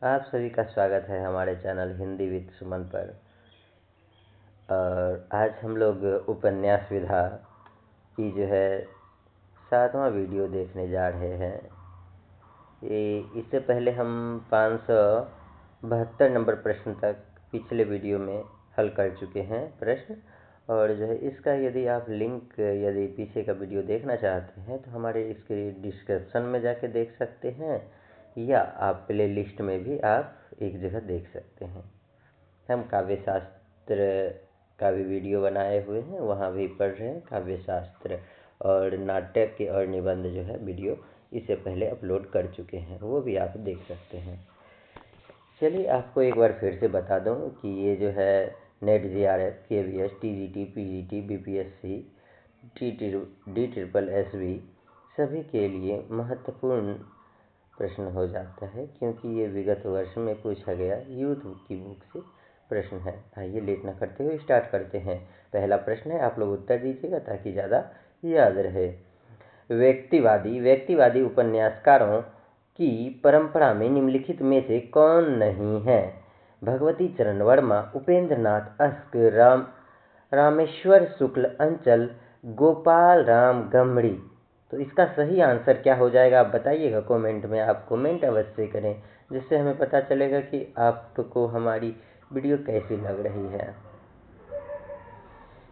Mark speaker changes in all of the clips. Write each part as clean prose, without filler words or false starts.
Speaker 1: आप सभी का स्वागत है हमारे चैनल हिंदी विद सुमन पर। और आज हम लोग उपन्यास विधा की जो है 7वां वीडियो देखने जा रहे हैं। इससे पहले हम 572 नंबर प्रश्न तक पिछले वीडियो में हल कर चुके हैं प्रश्न। और जो है इसका यदि आप लिंक यदि पीछे का वीडियो देखना चाहते हैं तो हमारे इसके डिस्क्रिप्शन में जाके देख सकते हैं, या आप प्ले लिस्ट में भी आप एक जगह देख सकते हैं। हम काव्य शास्त्र का भी वीडियो बनाए हुए हैं, वहाँ भी पढ़ रहे हैं। काव्य शास्त्र और नाटक के और निबंध जो है वीडियो इससे पहले अपलोड कर चुके हैं, वो भी आप देख सकते हैं। चलिए आपको एक बार फिर से बता दूं कि ये जो है net JRF, KVS, TGT, PGT, BPSC, DSSS सभी के लिए महत्वपूर्ण प्रश्न हो जाता है, क्योंकि ये विगत वर्ष में पूछा गया यूथ की बुक से प्रश्न है। आइए लेट न करते हुए स्टार्ट करते हैं। पहला प्रश्न है, आप लोग उत्तर दीजिएगा ताकि ज़्यादा याद रहे। व्यक्तिवादी उपन्यासकारों की परंपरा में निम्नलिखित में से कौन नहीं है? भगवती चरण वर्मा, उपेंद्र नाथ अस्क, रामेश्वर शुक्ल, अंचल, गोपाल राम गमड़ी। तो इसका सही आंसर क्या हो जाएगा आप बताइएगा कमेंट में। आप कमेंट अवश्य करें, जिससे हमें पता चलेगा कि आपको हमारी वीडियो कैसी लग रही है।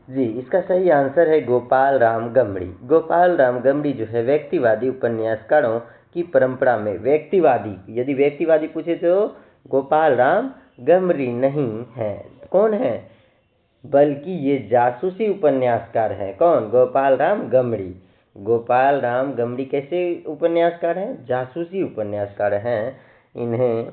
Speaker 1: जी, इसका सही आंसर है गोपाल राम गमड़ी। गोपाल राम गमड़ी जो है व्यक्तिवादी उपन्यासकारों की परंपरा में यदि व्यक्तिवादी पूछे तो गोपाल राम गमड़ी नहीं है। कौन है? बल्कि ये जासूसी उपन्यासकार हैं। कौन? गोपाल राम गमड़ी। गोपाल राम गमड़ी कैसे उपन्यासकार हैं? जासूसी उपन्यासकार हैं। इन्हें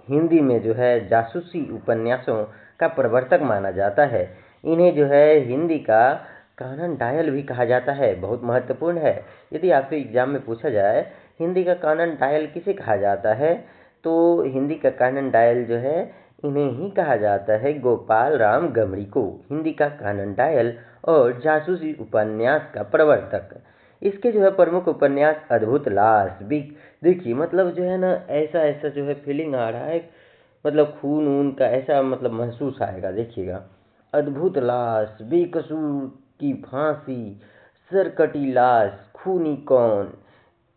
Speaker 1: हिंदी में जो है जासूसी उपन्यासों का प्रवर्तक माना जाता है। इन्हें जो है हिंदी का कानन डायल भी कहा जाता है। बहुत महत्वपूर्ण है। यदि आपके एग्जाम में पूछा जाए हिंदी का कानन डायल किसे कहा जाता है, तो हिंदी का कानन डायल जो है इन्हें ही कहा जाता है, गोपाल राम गमड़ी को, हिंदी का कानन डायल और जासूसी उपन्यास का प्रवर्तक। इसके जो है प्रमुख उपन्यास अद्भुत लाश भी। देखिए मतलब जो है ना, ऐसा जो है फीलिंग आ रहा है, मतलब खून ऊन का ऐसा मतलब महसूस आएगा। देखिएगा, अद्भुत लाश, बेकसूर की फांसी, सरकटी लाश, खूनी कौन,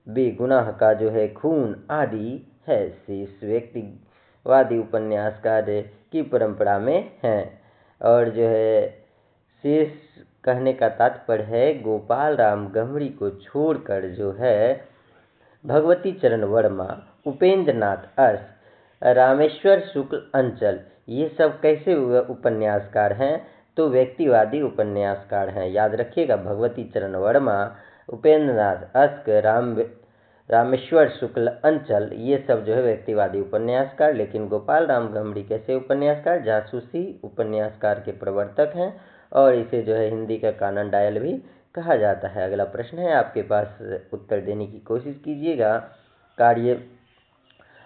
Speaker 1: बेगुनाह का जो है खून आदि है शेष व्यक्तिवादी उपन्यासकार की परंपरा में हैं। और जो है शेष कहने का तात्पर्य है गोपाल राम गमड़ी को छोड़कर जो है भगवती चरण वर्मा, उपेंद्र नाथ अस, रामेश्वर शुक्ल, अंचल, ये सब कैसे उपन्यासकार हैं? तो व्यक्तिवादी उपन्यासकार हैं। याद रखिएगा, भगवती चरण वर्मा, उपेंद्र नाथ अस्क, रामेश्वर शुक्ल, अंचल, ये सब जो है व्यक्तिवादी उपन्यासकार। लेकिन गोपाल राम गमड़ी कैसे उपन्यासकार? जासूसी उपन्यासकार के प्रवर्तक हैं, और इसे जो है हिंदी का कानन डायल भी कहा जाता है। अगला प्रश्न है आपके पास, उत्तर देने की कोशिश कीजिएगा। कार्य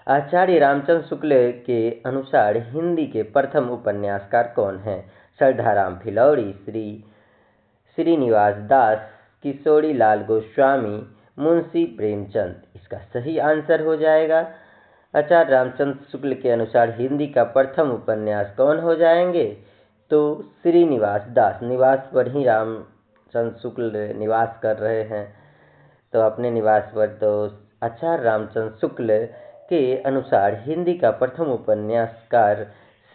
Speaker 1: आचार्य रामचंद्र शुक्ल के अनुसार हिंदी के प्रथम उपन्यासकार कौन हैं? श्रद्धाराम फिलौरी, श्रीनिवास दास, किशोरी लाल गोस्वामी, मुंशी प्रेमचंद। इसका सही आंसर हो जाएगा, आचार्य रामचंद्र शुक्ल के अनुसार हिंदी का प्रथम उपन्यास कौन हो जाएंगे? तो श्रीनिवास दास। निवास पर ही रामचंद्र शुक्ल निवास कर रहे हैं, तो अपने निवास पर। तो आचार्य रामचंद्र शुक्ल के अनुसार हिंदी का प्रथम उपन्यासकार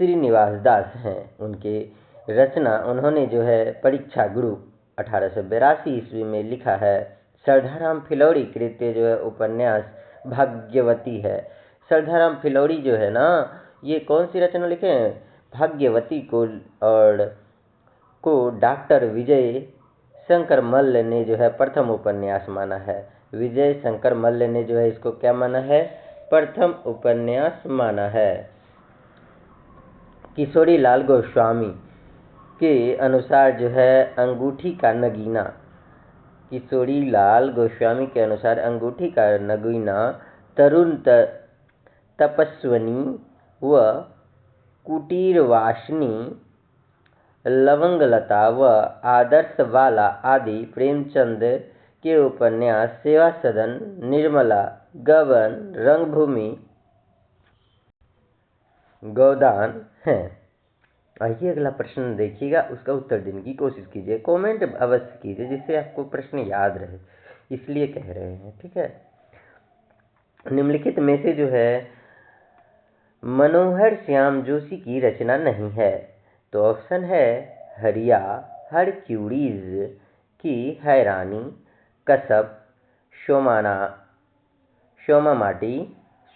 Speaker 1: श्रीनिवास दास हैं। उनके रचना उन्होंने जो है परीक्षा गुरु 1882 ईस्वी में लिखा है। श्रद्धाराम फिलौरी कृत्य जो है उपन्यास भाग्यवती है। श्रद्धाराम फिलौरी जो है ना, ये कौन सी रचना लिखे हैं? भाग्यवती को। और को डॉक्टर विजय शंकर मल्ल ने जो है प्रथम उपन्यास माना है। विजय शंकर मल्ल ने जो है इसको क्या माना है? प्रथम उपन्यास माना है। किशोरी लाल गोस्वामी के अनुसार जो है अंगूठी का नगीना। किशोरी लाल गोस्वामी के अनुसार अंगूठी का नगीना तरुण तपस्विनी व कुटीरवासिनी, लवंगलता व आदर्शवाला आदि प्रेमचंद के उपन्यास सेवा सदन, निर्मला, गबन, रंगभूमि, गोदान हैं। आइए अगला प्रश्न देखिएगा, उसका उत्तर देने की कोशिश कीजिए, कमेंट अवश्य कीजिए जिससे आपको प्रश्न याद रहे, इसलिए कह रहे हैं, ठीक है। निम्नलिखित में से जो है मनोहर श्याम जोशी की रचना नहीं है, तो ऑप्शन है हरिया हरक्यूलिस की हैरानी, कसब,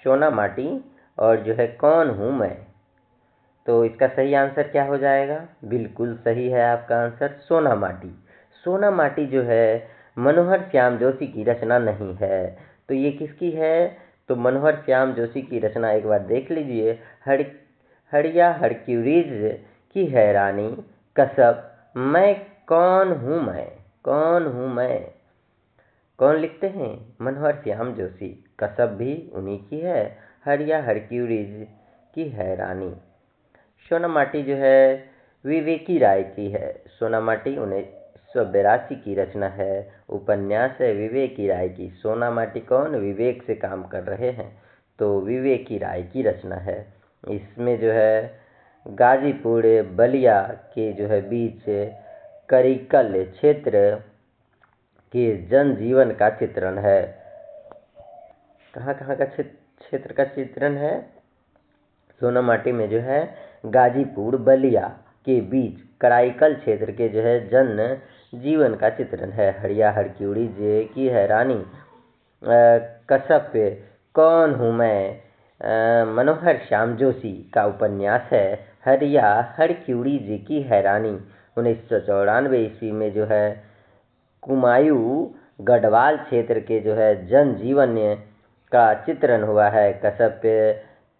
Speaker 1: सोना माटी और जो है कौन हूँ मैं। तो इसका सही आंसर क्या हो जाएगा? बिल्कुल सही है आपका आंसर सोना माटी। सोना माटी जो है मनोहर श्याम जोशी की रचना नहीं है, तो ये किसकी है? तो मनोहर श्याम जोशी की रचना एक बार देख लीजिए, हरिया हरक्यूलिस की हैरानी, कसब, मैं कौन हूँ मैं। कौन लिखते हैं? मनोहर श्याम जोशी। कसब भी उन्हीं की है, हरिया हरक्यूलिस की हैरानी। सोना माटी जो है विवेकी राय की है। सोना माटी 1982 की रचना है, उपन्यास है विवेकी राय की। सोना माटी कौन? विवेक से काम कर रहे हैं, तो विवेकी राय की रचना है। इसमें जो है गाजीपुर बलिया के जो है बीच करिकल क्षेत्र के जनजीवन का चित्रण है। कहाँ कहाँ का क्षेत्र का चित्रण है? सोना माटी में जो है गाजीपुर बलिया के बीच कराईकल क्षेत्र के जो है जन जीवन का चित्रण है। हरिया हरक्यूलिस की हैरानी, कसब कौन हूँ मैं मनोहर श्याम जोशी का उपन्यास है। हरिया हरक्यूलिस की हैरानी 1994 ईस्वी में जो है कुमायूं गढ़वाल क्षेत्र के जो है जनजीवन का चित्रण हुआ है। कसब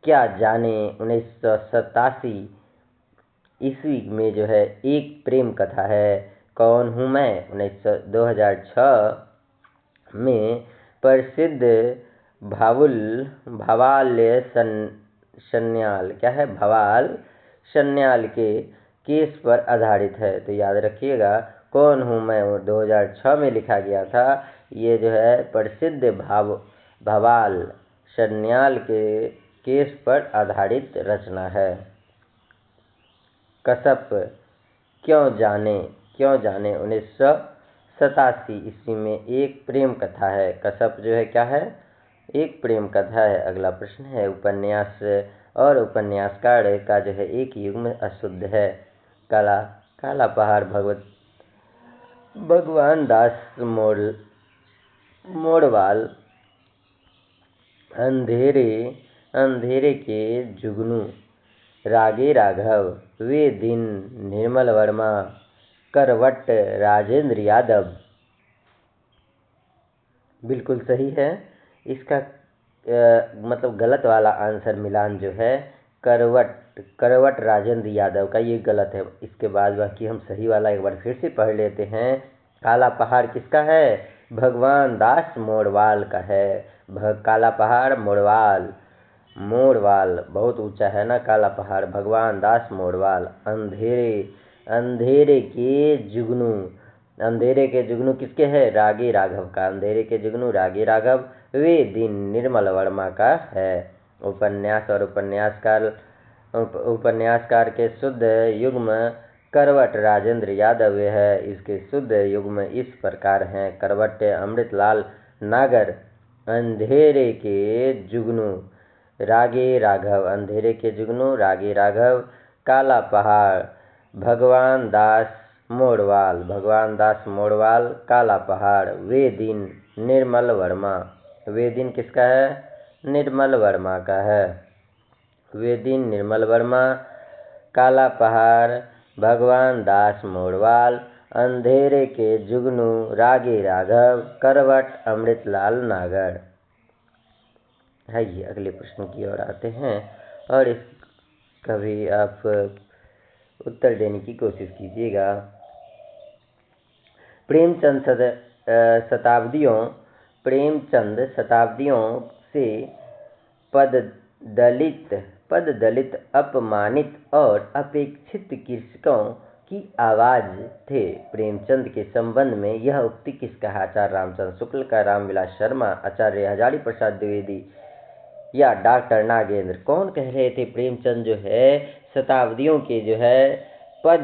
Speaker 1: क्या जाने 1987 ईस्वी में जो है एक प्रेम कथा है। कौन हूँ मैं 2006 में प्रसिद्ध भवाल सन्याल के केस पर आधारित है। तो याद रखिएगा, कौन हूँ मैं 2006 में लिखा गया था। ये जो है प्रसिद्ध भवाल सन्याल के केस पर आधारित रचना है। कसब क्यों जाने 1987 ईस्वी में एक प्रेम कथा है। कसब जो है क्या है? एक प्रेम कथा है। अगला प्रश्न है उपन्यास और उपन्यासकार का जो है एक युग्म अशुद्ध है। काला पहाड़ भगवान दास मोड़वाल, अंधेरे के जुगनू रागे राघव, वे दिन निर्मल वर्मा, करवट राजेंद्र यादव। बिल्कुल सही है। इसका मतलब गलत वाला आंसर मिलान जो है करवट राजेंद्र यादव का, ये गलत है। इसके बाद बाकी हम सही वाला एक बार फिर से पढ़ लेते हैं। काला पहाड़ किसका है? भगवान दास मोड़वाल का है। काला पहाड़ मोड़वाल बहुत ऊंचा है ना काला पहाड़। भगवान दास मोड़वाल। अंधेरे के जुगनू किसके है? रागे राघव का। अंधेरे के जुगनू रागे राघव, वे दिन निर्मल वर्मा का है। उपन्यास और उपन्यासकार के शुद्ध युग्म करवट राजेंद्र यादव है। इसके शुद्ध युग्म इस प्रकार हैं। करवट अमृतलाल नागर, अंधेरे के जुगनू रागे राघव, अंधेरे के जुगनू रागे राघव। काला पहाड़ भगवान दास मोड़वाल, काला पहाड़। वे दिन निर्मल वर्मा, वे दिन किसका है? निर्मल वर्मा का है। वे दिन निर्मल वर्मा। काला पहाड़ भगवान दास मोड़वाल, अंधेरे के जुगनू रागे राघव, करवट अमृतलाल नागर। आइए अगले प्रश्न की ओर आते हैं और इसका भी आप उत्तर देने की कोशिश कीजिएगा। प्रेमचंद शताब्दियों से पददलित, अपमानित और अपेक्षित कृषकों की आवाज थे। प्रेमचंद के संबंध में यह उक्ति किसका है? आचार्य रामचंद्र शुक्ल का, रामविलास शर्मा, आचार्य हजारी प्रसाद द्विवेदी या डॉक्टर नागेंद्र। कौन कह रहे थे? प्रेमचंद जो है शताब्दियों के जो है पद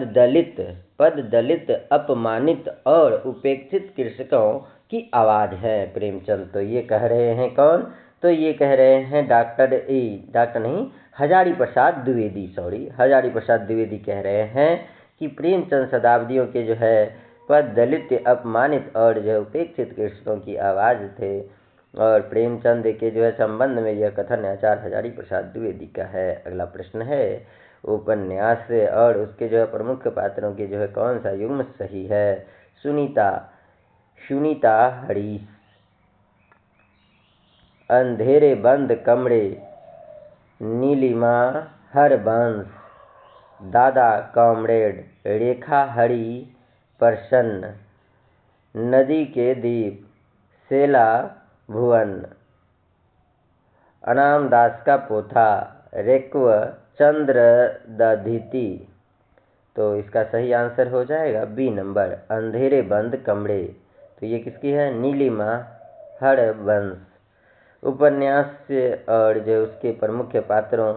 Speaker 1: दलित अपमानित और उपेक्षित कृषकों की आवाज़ है प्रेमचंद। तो ये कह रहे हैं कौन? तो ये कह रहे हैं डॉक्टर नहीं, हजारी प्रसाद द्विवेदी कह रहे हैं कि प्रेमचंद शताब्दियों के जो है पद दलित अपमानित और जो उपेक्षित कृषकों की आवाज़ थे। और प्रेमचंद के जो है संबंध में यह कथन आचार्य हजारी प्रसाद द्विवेदी का है। अगला प्रश्न है, उपन्यास से और उसके जो है प्रमुख पात्रों के जो है कौन सा युग्म सही है? सुनीता हरीश, अंधेरे बंद कमरे नीलिमा हरबंश, दादा कॉमरेड रेखा हरि प्रसन्न, नदी के दीप सेला भुवन, अनाम दास का पोथा रेक्व चंद्र दधीति। तो इसका सही आंसर हो जाएगा बी नंबर, अंधेरे बंद कमरे। तो ये किसकी है? नीलिमा हरबंश। उपन्यास से और जो उसके प्रमुख पात्रों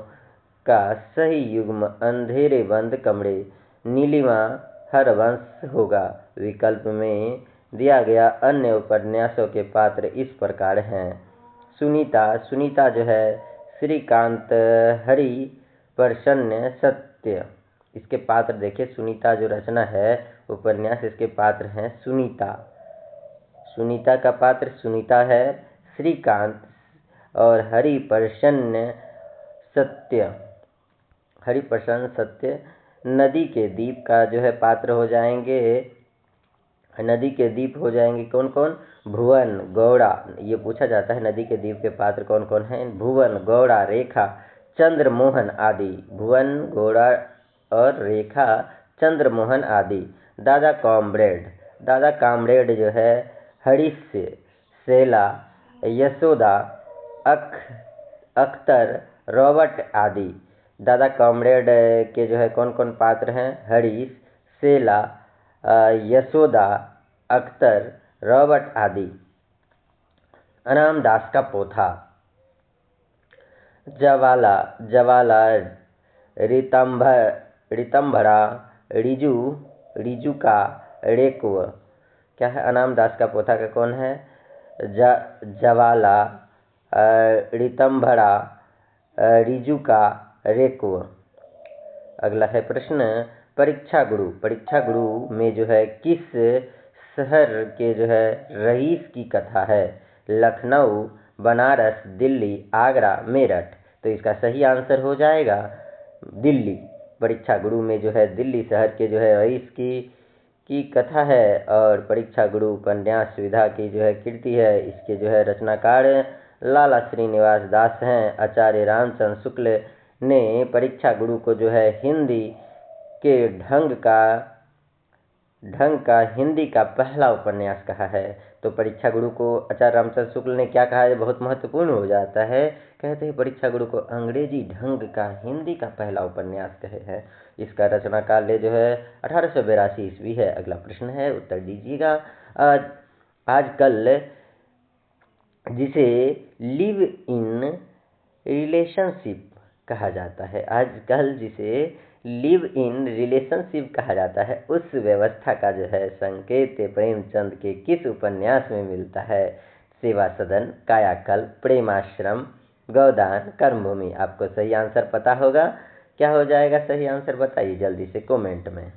Speaker 1: का सही युग्म अंधेरे बंद कमरे नीलिमा हरबंश होगा। विकल्प में दिया गया अन्य उपन्यासों के पात्र इस प्रकार हैं। सुनीता जो है श्रीकांत हरि प्रसन्न सत्य। इसके पात्र देखिए, सुनीता जो रचना है उपन्यास, इसके पात्र हैं सुनीता का पात्र सुनीता है, श्रीकांत और हरिप्रसन्न सत्य। नदी के दीप का जो है पात्र हो जाएंगे, नदी के दीप हो जाएंगे कौन कौन? भुवन गौड़ा। ये पूछा जाता है नदी के दीप के पात्र कौन कौन हैं? भुवन गौड़ा रेखा चंद्रमोहन आदि। भुवन गौड़ा और रेखा चंद्रमोहन आदि। दादा कामरेड जो है हरीश सेला यशोदा अख्तर रॉबर्ट आदि। दादा कॉमरेड के जो है कौन कौन पात्र हैं? हरीश सेला यशोदा अख्तर रॉबर्ट आदि। अनाम दास का पोथा जवाला रितंभरा रिजुका रेक्व। क्या है? अनाम दास का पोथा का कौन है? जवाला रितंभरा रिजुका रेक्व। अगला है प्रश्न, परीक्षा गुरु में जो है किस शहर के जो है रईस की कथा है? लखनऊ, बनारस, दिल्ली, आगरा, मेरठ। तो इसका सही आंसर हो जाएगा दिल्ली। परीक्षा गुरु में जो है दिल्ली शहर के जो है रईस की कथा है। और परीक्षा गुरु उपन्यास विधा की जो है कृति है। इसके जो है रचनाकार लाला श्रीनिवास दास हैं। आचार्य रामचंद्र शुक्ल ने परीक्षा गुरु को जो है हिंदी का हिंदी का पहला उपन्यास कहा है। तो परीक्षा गुरु को आचार्य रामचंद्र शुक्ल ने क्या कहा है? बहुत महत्वपूर्ण हो जाता है। कहते हैं परीक्षा गुरु को अंग्रेजी ढंग का हिंदी का पहला उपन्यास कहे हैं। इसका रचना काल जो है 1882 ईस्वी है। अगला प्रश्न है, उत्तर दीजिएगा। आजकल जिसे लिव इन रिलेशनशिप कहा जाता है, आजकल जिसे लिव इन रिलेशनशिप कहा जाता है, उस व्यवस्था का जो है संकेत प्रेमचंद के किस उपन्यास में मिलता है? सेवा सदन, कायाकल्प, प्रेमाश्रम, गोदान, कर्मभूमि। आपको सही आंसर पता होगा। क्या हो जाएगा सही आंसर? बताइए जल्दी से कमेंट में।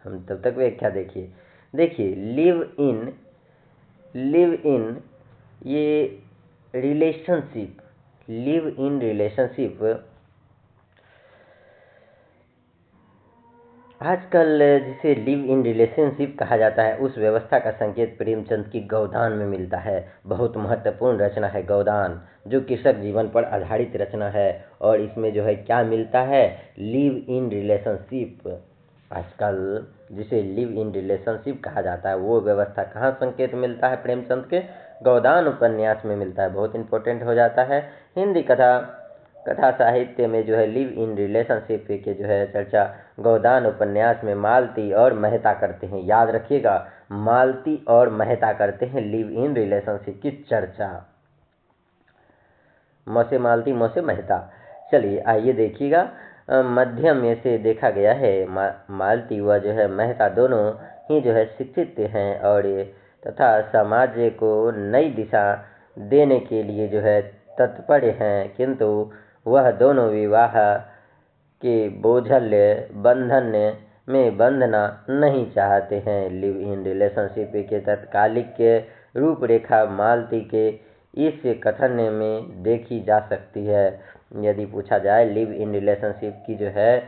Speaker 1: हम तब तक व्याख्या देखिए लिव इन ये रिलेशनशिप, लिव इन रिलेशनशिप आजकल जिसे लिव इन रिलेशनशिप कहा जाता है, उस व्यवस्था का संकेत प्रेमचंद की गोदान में मिलता है। बहुत महत्वपूर्ण रचना है गोदान, जो कृषक जीवन पर आधारित रचना है। और इसमें जो है क्या मिलता है? Live in relationship. आजकल जिसे लिव इन रिलेशनशिप कहा जाता है, वो व्यवस्था कहाँ संकेत मिलता है? प्रेमचंद के गोदान उपन्यास में मिलता है। बहुत इंपॉर्टेंट हो जाता है। हिंदी कथा साहित्य में जो है लिव इन रिलेशनशिप के जो है चर्चा गोदान उपन्यास में मालती और मेहता करते हैं। याद रखिएगा, मालती और मेहता करते हैं लिव इन रिलेशनशिप की चर्चा। म से मालती, म से मेहता। चलिए आइए देखिएगा, मध्यम में से देखा गया है मालती व जो है मेहता दोनों ही जो है शिक्षित हैं और तथा समाज को नई दिशा देने के लिए जो है तत्पर हैं, किंतु वह दोनों विवाह के बोझल्य बंधन में बंधना नहीं चाहते हैं। लिव इन रिलेशनशिप के तत्कालिक के रूपरेखा मालती के इस कथन में देखी जा सकती है। यदि पूछा जाए लिव इन रिलेशनशिप की जो है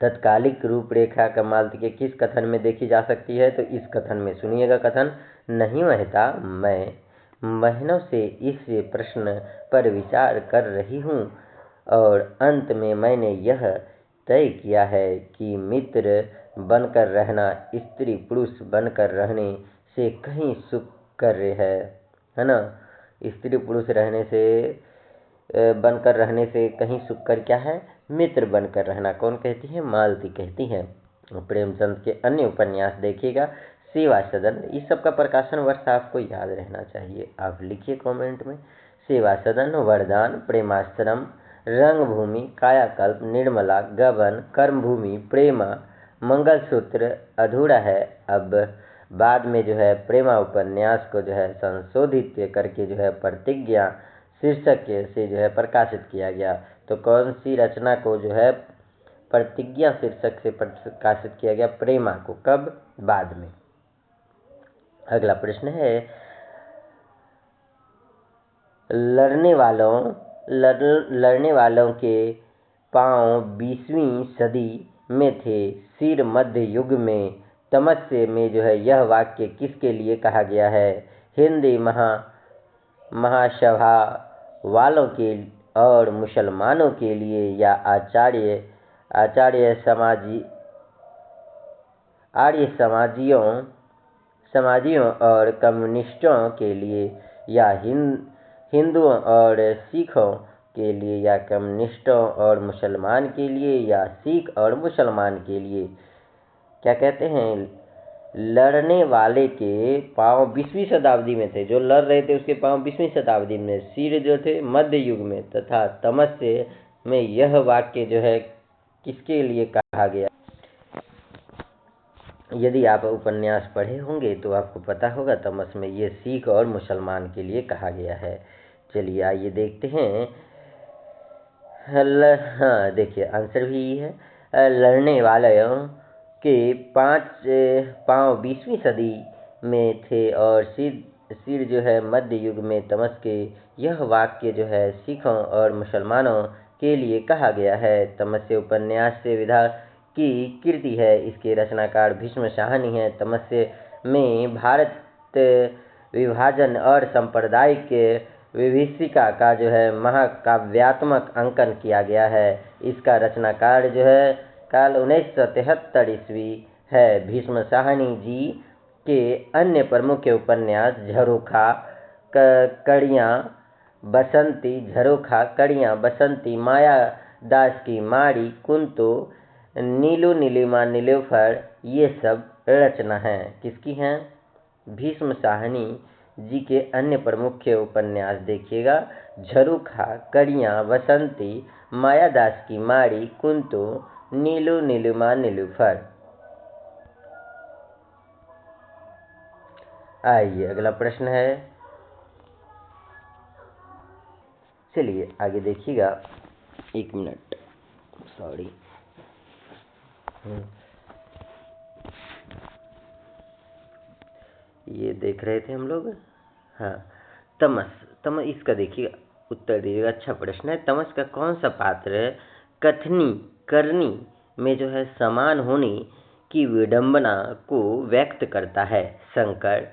Speaker 1: तत्कालिक रूपरेखा मालती के किस कथन में देखी जा सकती है, तो इस कथन में सुनिएगा कथन, नहीं मेहता, मैं महीनों से इस प्रश्न पर विचार कर रही हूँ और अंत में मैंने यह तय किया है कि मित्र बनकर रहना स्त्री पुरुष बनकर रहने से कहीं सुखकर है ना। स्त्री पुरुष रहने से बनकर रहने से कहीं सुखकर क्या है, मित्र बनकर रहना। कौन कहती है, मालती कहती है। प्रेमचंद के अन्य उपन्यास देखिएगा, सेवा सदन, इस सब का प्रकाशन वर्ष आपको याद रहना चाहिए, आप लिखिए कमेंट में। सेवा सदन, वरदान, प्रेमाश्रम, रंगभूमि, कायाकल्प, निर्मला, गबन, कर्मभूमि, प्रेमा, मंगलसूत्र अधूरा है। अब बाद में जो है प्रेमा उपन्यास को जो है संशोधित करके जो है प्रतिज्ञा शीर्षक से जो है प्रकाशित किया गया। तो कौन सी रचना को जो है प्रतिज्ञा शीर्षक से प्रकाशित किया गया, प्रेमा को, कब, बाद में। अगला प्रश्न है, लड़ने वालों के पांव 20वीं सदी में थे, सिर मध्य युग में, तमस्य में जो है यह वाक्य किसके लिए कहा गया है, हिंदी महासभा वालों के और मुसलमानों के लिए, या आर्य समाजियों और कम्युनिस्टों के लिए, या हिंदुओं और सिखों के लिए, या कम्युनिस्टों और मुसलमान के लिए, या सिख और मुसलमान के लिए। क्या कहते हैं, लड़ने वाले के पांव 20वीं शताब्दी में थे, जो लड़ रहे थे उसके पांव 20वीं शताब्दी में, सिर जो थे मध्य युग में, तथा तमस्य में यह वाक्य जो है किसके लिए कहा गया। यदि आप उपन्यास पढ़े होंगे तो आपको पता होगा, तमस में ये सिख और मुसलमान के लिए कहा गया है। चलिए आइए देखते हैं। हाँ देखिए, आंसर भी ये है, लड़ने वालों के 5 पाँव 20वीं सदी में थे और सिर जो है मध्य युग में, तमस के यह वाक्य जो है सिखों और मुसलमानों के लिए कहा गया है। तमस्य उपन्यास से विधा की कृति है, इसके रचनाकार भीष्म साहनी है। तमस्य में भारत विभाजन और सांप्रदायिक विभीषिका का जो है महाकाव्यात्मक अंकन किया गया है। इसका रचनाकार जो है काल 1973 ईस्वी है। भीष्म साहनी जी के अन्य प्रमुख उपन्यास झरोखा, कड़ियाँ बसंती, माया दास की माड़ी, कुंतो, नीलू नीलिमा नीलोफर, ये सब रचना हैं। किसकी हैं, भीष्म साहनी जी के अन्य प्रमुख उपन्यास देखिएगा, झरोखा, कड़ियाँ बसंती, माया दास की माड़ी, कुंतो, नीलू नीलिमा नीलोफर। आइए अगला प्रश्न है, चलिए आगे देखिएगा, 1 मिनट, सॉरी। ये देख रहे थे हम लोग, हाँ, तमस इसका देखिए उत्तर दीजिएगा। अच्छा प्रश्न है। तमस का कौन सा पात्र कथनी करनी में जो है समान होने की विडंबना को व्यक्त करता है। शंकर,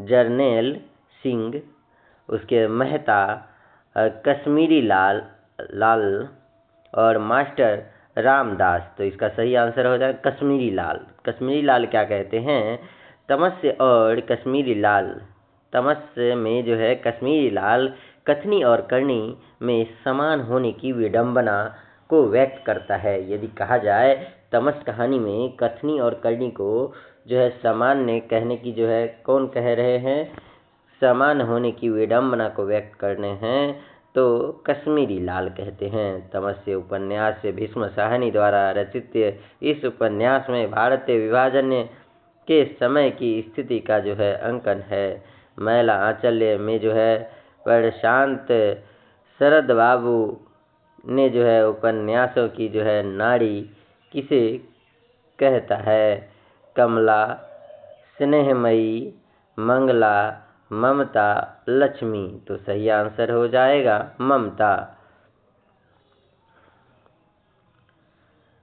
Speaker 1: जर्नेल सिंह, उसके मेहता, कश्मीरी लाल और मास्टर रामदास। तो इसका सही आंसर हो जाएगा कश्मीरी लाल। कश्मीरी लाल क्या कहते हैं, तमस्य और कश्मीरी लाल, तमस्य में जो है कश्मीरी लाल कथनी और करनी में समान होने की विडंबना को व्यक्त करता है। यदि कहा जाए तमस कहानी में कथनी और करनी को जो है सामान्य कहने की जो है कौन कह रहे हैं, समान होने की विडंबना को व्यक्त करने हैं तो कश्मीरी लाल कहते हैं। तमस्य उपन्यास से भीष्म साहनी द्वारा रचित इस उपन्यास में भारतीय विभाजन के समय की स्थिति का जो है अंकन है। मैला आंचल्य में जो है प्रशांत शरद बाबू ने जो है उपन्यासों की जो है नाड़ी किसे कहता है? कमला, स्नेहमयी, मंगला, ममता, लक्ष्मी। तो सही आंसर हो जाएगा ममता।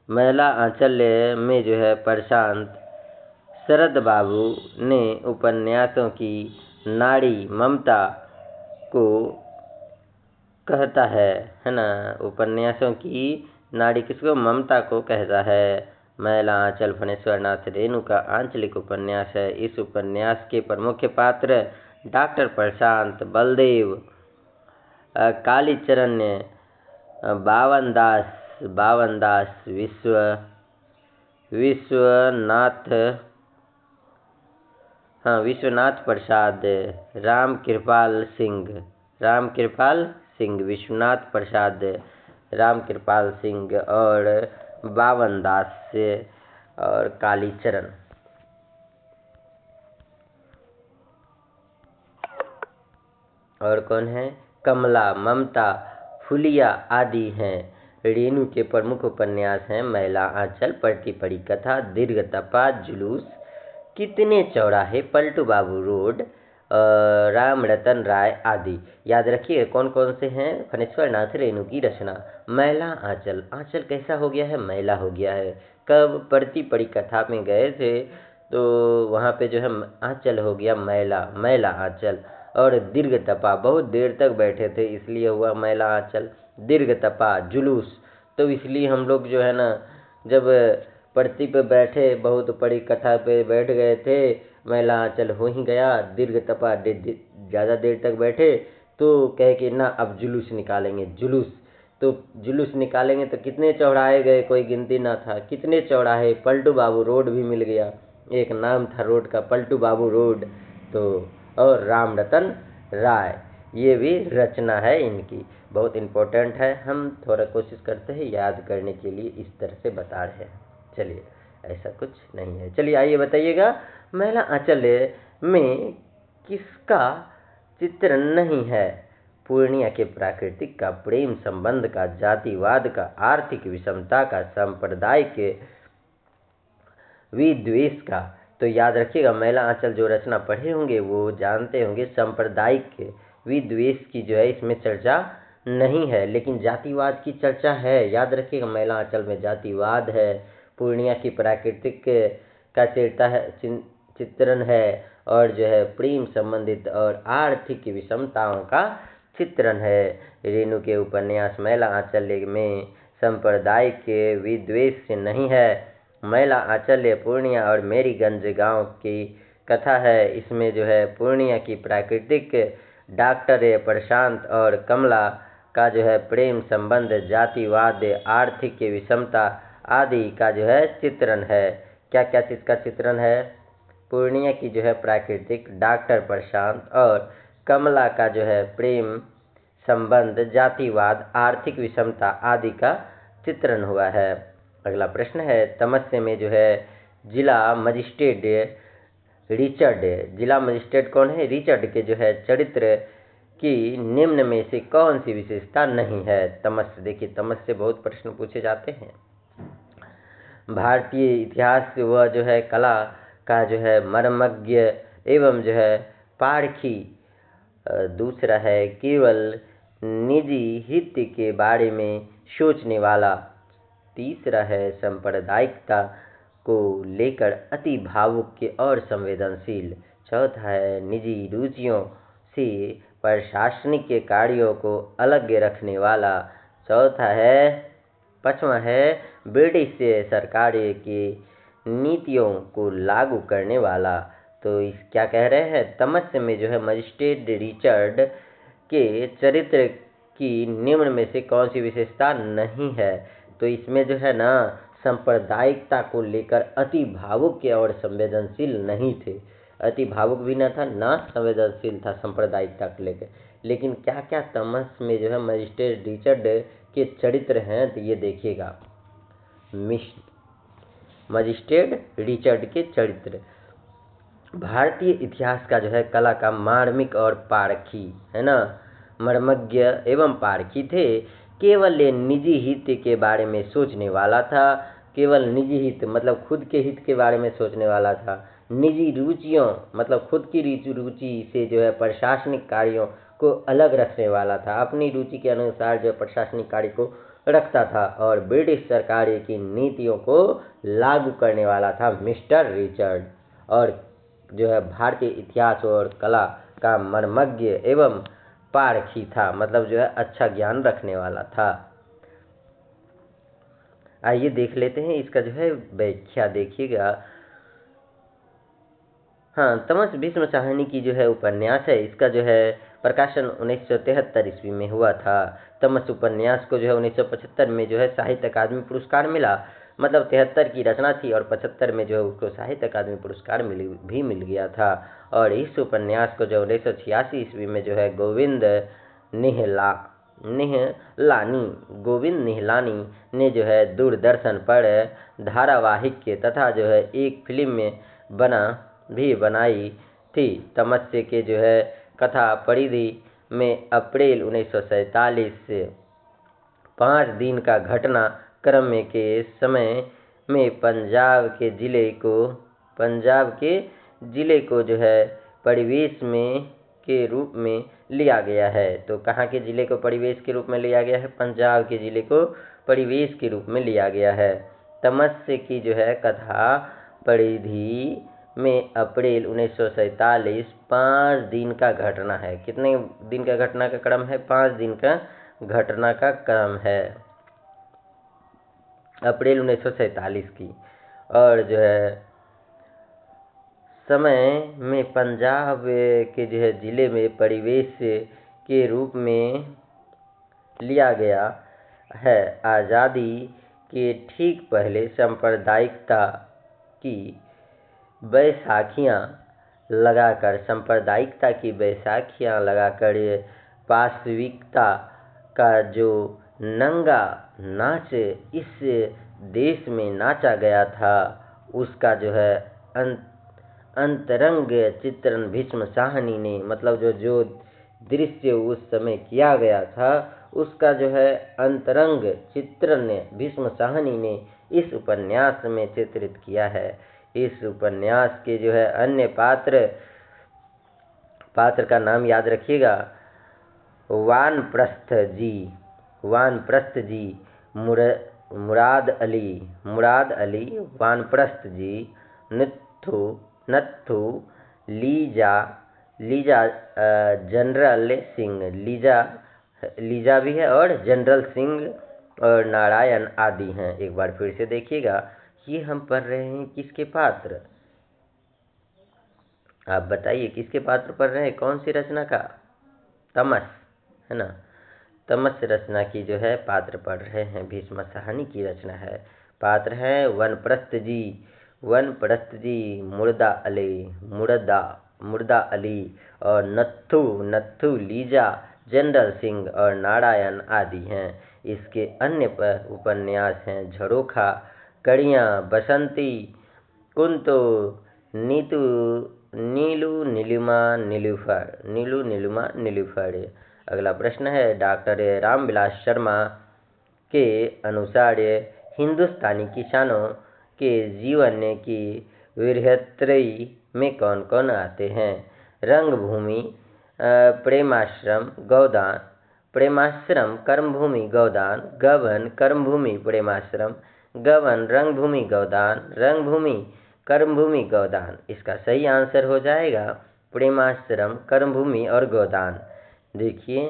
Speaker 1: मैला आंचल्य में जो है प्रशांत शरद बाबू ने उपन्यासों की नाड़ी ममता को कहता है ना। उपन्यासों की नाड़ी किसको? ममता को कहता है। मैला आंचल फणेश्वर नाथ रेणु का आंचलिक उपन्यास है। इस उपन्यास के प्रमुख पात्र डॉक्टर प्रशांत, बलदेव, कालीचरण, बावन दास, विश्वनाथ प्रसाद, राम कृपाल सिंह, विश्वनाथ प्रसाद, राम कृपाल सिंह और बावन दास और कालीचरण। और कौन है? कमला, ममता, फुलिया आदि हैं। रेणु के प्रमुख उपन्यास हैं मैला आंचल, पढ़ती पढ़ी कथा, दीर्घ तपा, जुलूस, कितने चौराहे, पलटू बाबू रोड, राम रतन राय आदि। याद रखिए कौन कौन से हैं फणेश्वर नाथ रेणु की रचना। मैला आंचल, आंचल कैसा हो गया है? मैला हो गया है। कब? पढ़ती पढ़ी कथा में गए थे तो वहाँ पे जो है आंचल हो गया मैला आंचल। और दीर्घ तपा, बहुत देर तक बैठे थे इसलिए हुआ मैला आंचल। दीर्घ तपा, जुलूस, तो इसलिए हम लोग जो है ना जब पढ़ती पे बैठे, बहुत बड़ी कथा पे बैठ गए थे, मैला आंचल हो ही गया। दीर्घ तपा, ज़्यादा देर तक बैठे तो कहे कि ना अब जुलूस निकालेंगे। तो जुलूस निकालेंगे तो कितने चौराहे गए, कोई गिनती ना था। कितने चौराहे, पलटू बाबू रोड भी मिल गया, एक नाम था रोड का, पलटू बाबू रोड। तो और राम रतन राय, ये भी रचना है इनकी, बहुत इम्पोर्टेंट है। हम थोड़ा कोशिश करते हैं याद करने के लिए, इस तरह से बता रहे हैं। चलिए, ऐसा कुछ नहीं है। चलिए आइए बताइएगा, मैला आंचल में किसका चित्रण नहीं है? पूर्णिया के प्राकृतिक का, प्रेम संबंध का, जातिवाद का, आर्थिक विषमता का, सांप्रदायिक विद्वेष का। तो याद रखिएगा, मैला आंचल जो रचना पढ़े होंगे वो जानते होंगे सांप्रदायिक विद्वेष की जो है इसमें चर्चा नहीं है, लेकिन जातिवाद की चर्चा है। याद रखिएगा, मैला आंचल में जातिवाद है, पूर्णिया की प्राकृतिक का चित्रण है, और जो है प्रेम संबंधित और आर्थिक विषमताओं का चित्रण है। रेणु के उपन्यास मैला आंचल में सांप्रदायिक विद्वेष से नहीं है। मैला आंचल पूर्णिया और मेरीगंज गांव की कथा है। इसमें जो है पूर्णिया की प्राकृतिक, डॉक्टर प्रशांत और कमला का जो है प्रेम संबंध, जातिवाद, आर्थिक विषमता आदि का जो है चित्रण है। क्या क्या चीज़ का चित्रण है? पूर्णिया की जो है प्राकृतिक, डॉक्टर प्रशांत और कमला का जो है प्रेम संबंध, जातिवाद, आर्थिक विषमता आदि का चित्रण हुआ है। अगला प्रश्न है, तमस्य में जो है जिला मजिस्ट्रेट कौन है? रिचर्ड के जो है चरित्र की निम्न में से कौन सी विशेषता नहीं है? तमस्य, देखिए तमस्य से बहुत प्रश्न पूछे जाते हैं। भारतीय इतिहास व जो है कला का जो है मर्मज्ञ एवं जो है पारखी। दूसरा है केवल निजी हित के बारे में सोचने वाला। तीसरा है सांप्रदायिकता को लेकर अति भावुक और संवेदनशील। चौथा है निजी रुचियों से प्रशासनिक कार्यों को अलग रखने वाला। पांचवा है ब्रिटिश सरकार की नीतियों को लागू करने वाला। तो इस क्या कह रहे हैं? तमस्य में जो है मजिस्ट्रेट रिचर्ड के चरित्र की निम्न में से कौन सी विशेषता नहीं है? तो इसमें जो है ना सांप्रदायिकता को लेकर अति भावुक और संवेदनशील नहीं थे। अति भावुक भी न था, ना संवेदनशील था सांप्रदायिकता को लेकर। लेकिन क्या क्या तमस में जो है मजिस्ट्रेट रिचर्ड के चरित्र हैं, तो ये देखिएगा। मजिस्ट्रेट रिचर्ड के चरित्र भारतीय इतिहास का जो है कला का मार्मिक और पारखी है ना, मर्मज्ञ एवं पारखी थे। केवल ये निजी हित के बारे में सोचने वाला था, केवल निजी हित मतलब खुद के हित के बारे में सोचने वाला था। निजी रुचियों मतलब खुद की रुचि से जो है प्रशासनिक कार्यों को अलग रखने वाला था, अपनी रुचि के अनुसार जो प्रशासनिक कार्य को रखता था और ब्रिटिश सरकार की नीतियों को लागू करने वाला था मिस्टर रिचर्ड। और जो है भारतीय इतिहास और कला का मर्मज्ञ एवं पारखी था, मतलब जो है अच्छा ज्ञान रखने वाला था। आइए देख लेते हैं इसका जो है व्याख्या, देखिएगा। हाँ, तमस भीष्म साहनी की जो है उपन्यास है, इसका जो है प्रकाशन 1973 ईस्वी में हुआ था। तमस उपन्यास को जो है 1975 में जो है साहित्य अकादमी पुरस्कार मिला, मतलब 73 की रचना थी और 75 में जो है उसको साहित्य अकादमी पुरस्कार मिल गया था। और इस उपन्यास को जो 1986 ईस्वी में जो है गोविंद निहलानी ने जो है दूरदर्शन पर धारावाहिक के तथा जो है एक फिल्म में बनाई थी। तमस्य के जो है कथा परिधि में अप्रैल 1947 से 5 दिन का घटना क्रम के समय में पंजाब के जिले को जो है परिवेश में के रूप में लिया गया है। तो कहाँ के जिले को परिवेश के रूप में लिया गया है? पंजाब के जिले को परिवेश के रूप में लिया गया है। तमस्य की जो है कथा परिधि में अप्रैल 1947 5 दिन का घटना है। कितने दिन का घटना का क्रम है? 5 दिन का घटना का क्रम है, अप्रैल 1947 की। और जो है समय में पंजाब के जो है जिले में परिवेश के रूप में लिया गया है। आज़ादी के ठीक पहले सांप्रदायिकता की बैसाखियाँ लगाकर पाशविकता का जो नंगा नाच इस देश में नाचा गया था, उसका जो है अंतरंग चित्रण भीष्म साहनी ने, मतलब जो दृश्य उस समय किया गया था, उसका जो है अंतरंग चित्रण भीष्म साहनी ने इस उपन्यास में चित्रित किया है। इस उपन्यास के जो है अन्य पात्र का नाम याद रखिएगा। वानप्रस्थ जी, मुराद अली, वानप्रस्थ जी, नत्थु, लीजा, जनरल सिंह, लीजा भी है, और जनरल सिंह और नारायण आदि हैं। एक बार फिर से देखिएगा, ये हम पढ़ रहे हैं किसके पात्र? आप बताइए किसके पात्र पढ़ रहे हैं? कौन सी रचना का? तमस, है ना। तमस रचना की जो है पात्र पढ़ रहे हैं, भीष्म साहनी की रचना है। पात्र हैं वनप्रस्थ जी, मुर्दा अली और नत्थु, लीजा, जनरल सिंह और नारायण आदि हैं। इसके अन्य उपन्यास हैं झरोखा, कड़ियाँ, बसंती, कुंतो, नीलू नीलिमा नीलूफर। अगला प्रश्न है, डॉक्टर रामविलास शर्मा के अनुसार हिंदुस्तानी किसानों के जीवन की वृहत्त्रयी में कौन कौन आते हैं? रंगभूमि, प्रेमाश्रम, कर्मभूमि, गौदान, गबन, कर्मभूमि, प्रेमाश्रम, गबन, रंगभूमि, गौदान, रंगभूमि, कर्मभूमि, गौदान। इसका सही आंसर हो जाएगा प्रेमाश्रम, कर्मभूमि और गौदान। देखिए,